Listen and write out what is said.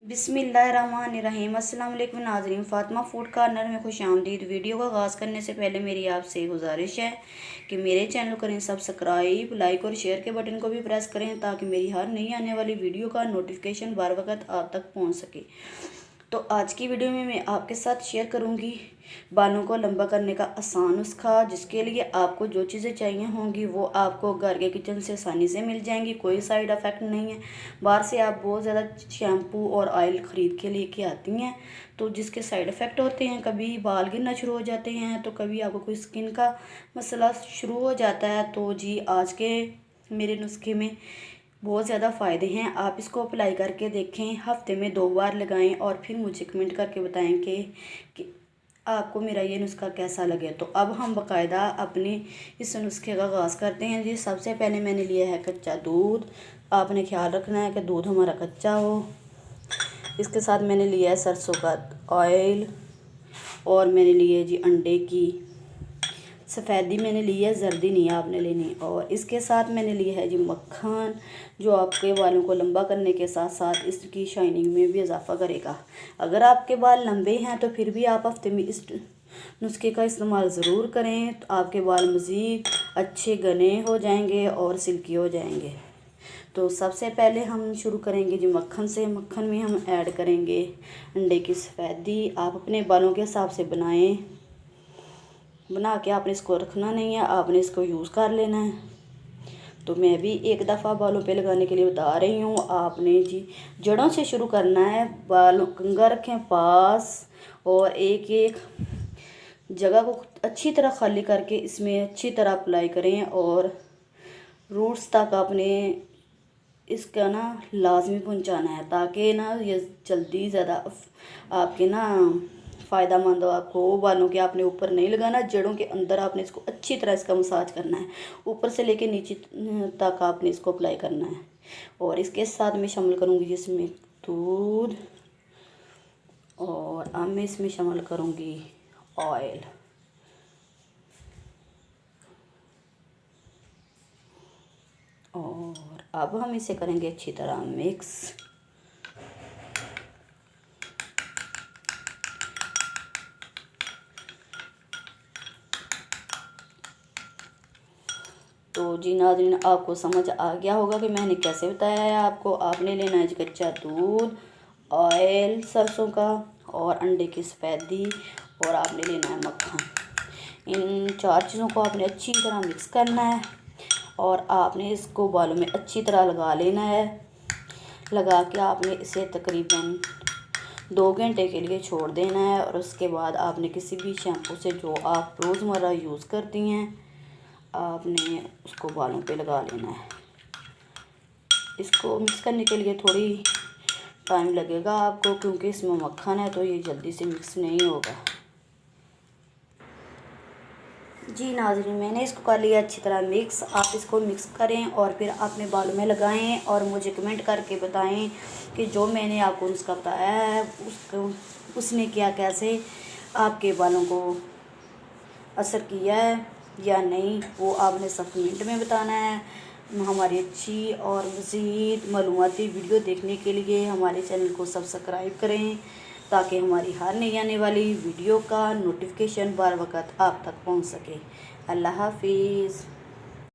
बिस्मिल्लाहिर्रहमानिर्रहीम। अस्सलाम वालेकुम नाज़रीन, फ़ातिमा फूड कॉर्नर में खुश आमदीद। वीडियो का आगाज़ करने से पहले मेरी आपसे गुजारिश है कि मेरे चैनल को करें सब्सक्राइब, लाइक और शेयर के बटन को भी प्रेस करें ताकि मेरी हर नई आने वाली वीडियो का नोटिफिकेशन बर वक्त आप तक पहुंच सके। तो आज की वीडियो में मैं आपके साथ शेयर करूंगी बालों को लंबा करने का आसान नुस्खा, जिसके लिए आपको जो चीज़ें चाहिए होंगी वो आपको घर के किचन से आसानी से मिल जाएंगी। कोई साइड इफ़ेक्ट नहीं है। बाहर से आप बहुत ज़्यादा शैम्पू और ऑयल ख़रीद के लेके आती हैं तो जिसके साइड इफ़ेक्ट होते हैं, कभी बाल गिरना शुरू हो जाते हैं तो कभी आपको कोई स्किन का मसला शुरू हो जाता है। तो जी आज के मेरे नुस्खे में बहुत ज़्यादा फ़ायदे हैं। आप इसको अप्लाई करके देखें, हफ्ते में 2 बार लगाएं और फिर मुझे कमेंट करके बताएं कि आपको मेरा ये नुस्खा कैसा लगे। तो अब हम बाकायदा अपने इस नुस्खे का आगाज़ करते हैं। जी सबसे पहले मैंने लिया है कच्चा दूध। आपने ख्याल रखना है कि दूध हमारा कच्चा हो। इसके साथ मैंने लिया है सरसों का ऑयल और मैंने लिए जी अंडे की सफ़ेदी मैंने ली है, जर्दी नहीं आपने लेनी। और इसके साथ मैंने लिया है जी मक्खन, जो आपके बालों को लंबा करने के साथ साथ इसकी शाइनिंग में भी इजाफा करेगा। अगर आपके बाल लंबे हैं तो फिर भी आप हफ्ते में इस नुस्खे का इस्तेमाल ज़रूर करें, तो आपके बाल मज़ीद अच्छे घने हो जाएंगे और सिल्की हो जाएंगे। तो सबसे पहले हम शुरू करेंगे जी मक्खन से। मक्खन में हम ऐड करेंगे अंडे की सफ़ेदी। आप अपने बालों के हिसाब से बना के आपने इसको रखना नहीं है, आपने इसको यूज़ कर लेना है। तो मैं भी एक दफ़ा बालों पे लगाने के लिए बता रही हूँ। आपने जी जड़ों से शुरू करना है। बालों कंघा रखें पास और एक एक जगह को अच्छी तरह खाली करके इसमें अच्छी तरह अप्लाई करें और रूट्स तक आपने इसका ना लाजमी पहुँचाना है ताकि ना ये जल्दी ज़्यादा आपके ना फ़ायदा मंद हो। आपको बालों के आपने ऊपर नहीं लगाना, जड़ों के अंदर आपने इसको अच्छी तरह इसका मसाज करना है। ऊपर से लेके नीचे तक आपने इसको अप्लाई करना है। और इसके साथ मैं शामिल करूँगी जिसमें दूध और अब मैं इसमें शामिल करूँगी ऑयल। और अब हम इसे करेंगे अच्छी तरह मिक्स। तो जी नाज़रीन, आपको समझ आ गया होगा कि मैंने कैसे बताया है आपको। आपने लेना है कच्चा दूध, ऑयल सरसों का और अंडे की सफ़ेदी और आपने लेना है मक्खन। इन 4 चीज़ों को आपने अच्छी तरह मिक्स करना है और आपने इसको बालों में अच्छी तरह लगा लेना है। लगा के आपने इसे तकरीबन 2 घंटे के लिए छोड़ देना है। और उसके बाद आपने किसी भी शैम्पू से जो आप रोज़मर्रा यूज़ करती हैं आपने उसको बालों पे लगा लेना है। इसको मिक्स करने के लिए थोड़ी टाइम लगेगा आपको, क्योंकि इसमें मक्खन है तो ये जल्दी से मिक्स नहीं होगा। जी नाज़रीन, मैंने इसको कर लिया अच्छी तरह मिक्स। आप इसको मिक्स करें और फिर अपने बालों में लगाएं और मुझे कमेंट करके बताएं कि जो मैंने आपको नुस्खा बताया है उसने क्या कैसे आपके बालों को असर किया है या नहीं, वो आपने सब कमेंट में बताना है। हमारी अच्छी और मज़ीद मालूमाती वीडियो देखने के लिए हमारे चैनल को सब्सक्राइब करें ताकि हमारी हर नई आने वाली वीडियो का नोटिफिकेशन बर वक्त आप तक पहुंच सके। अल्लाह हाफिज़।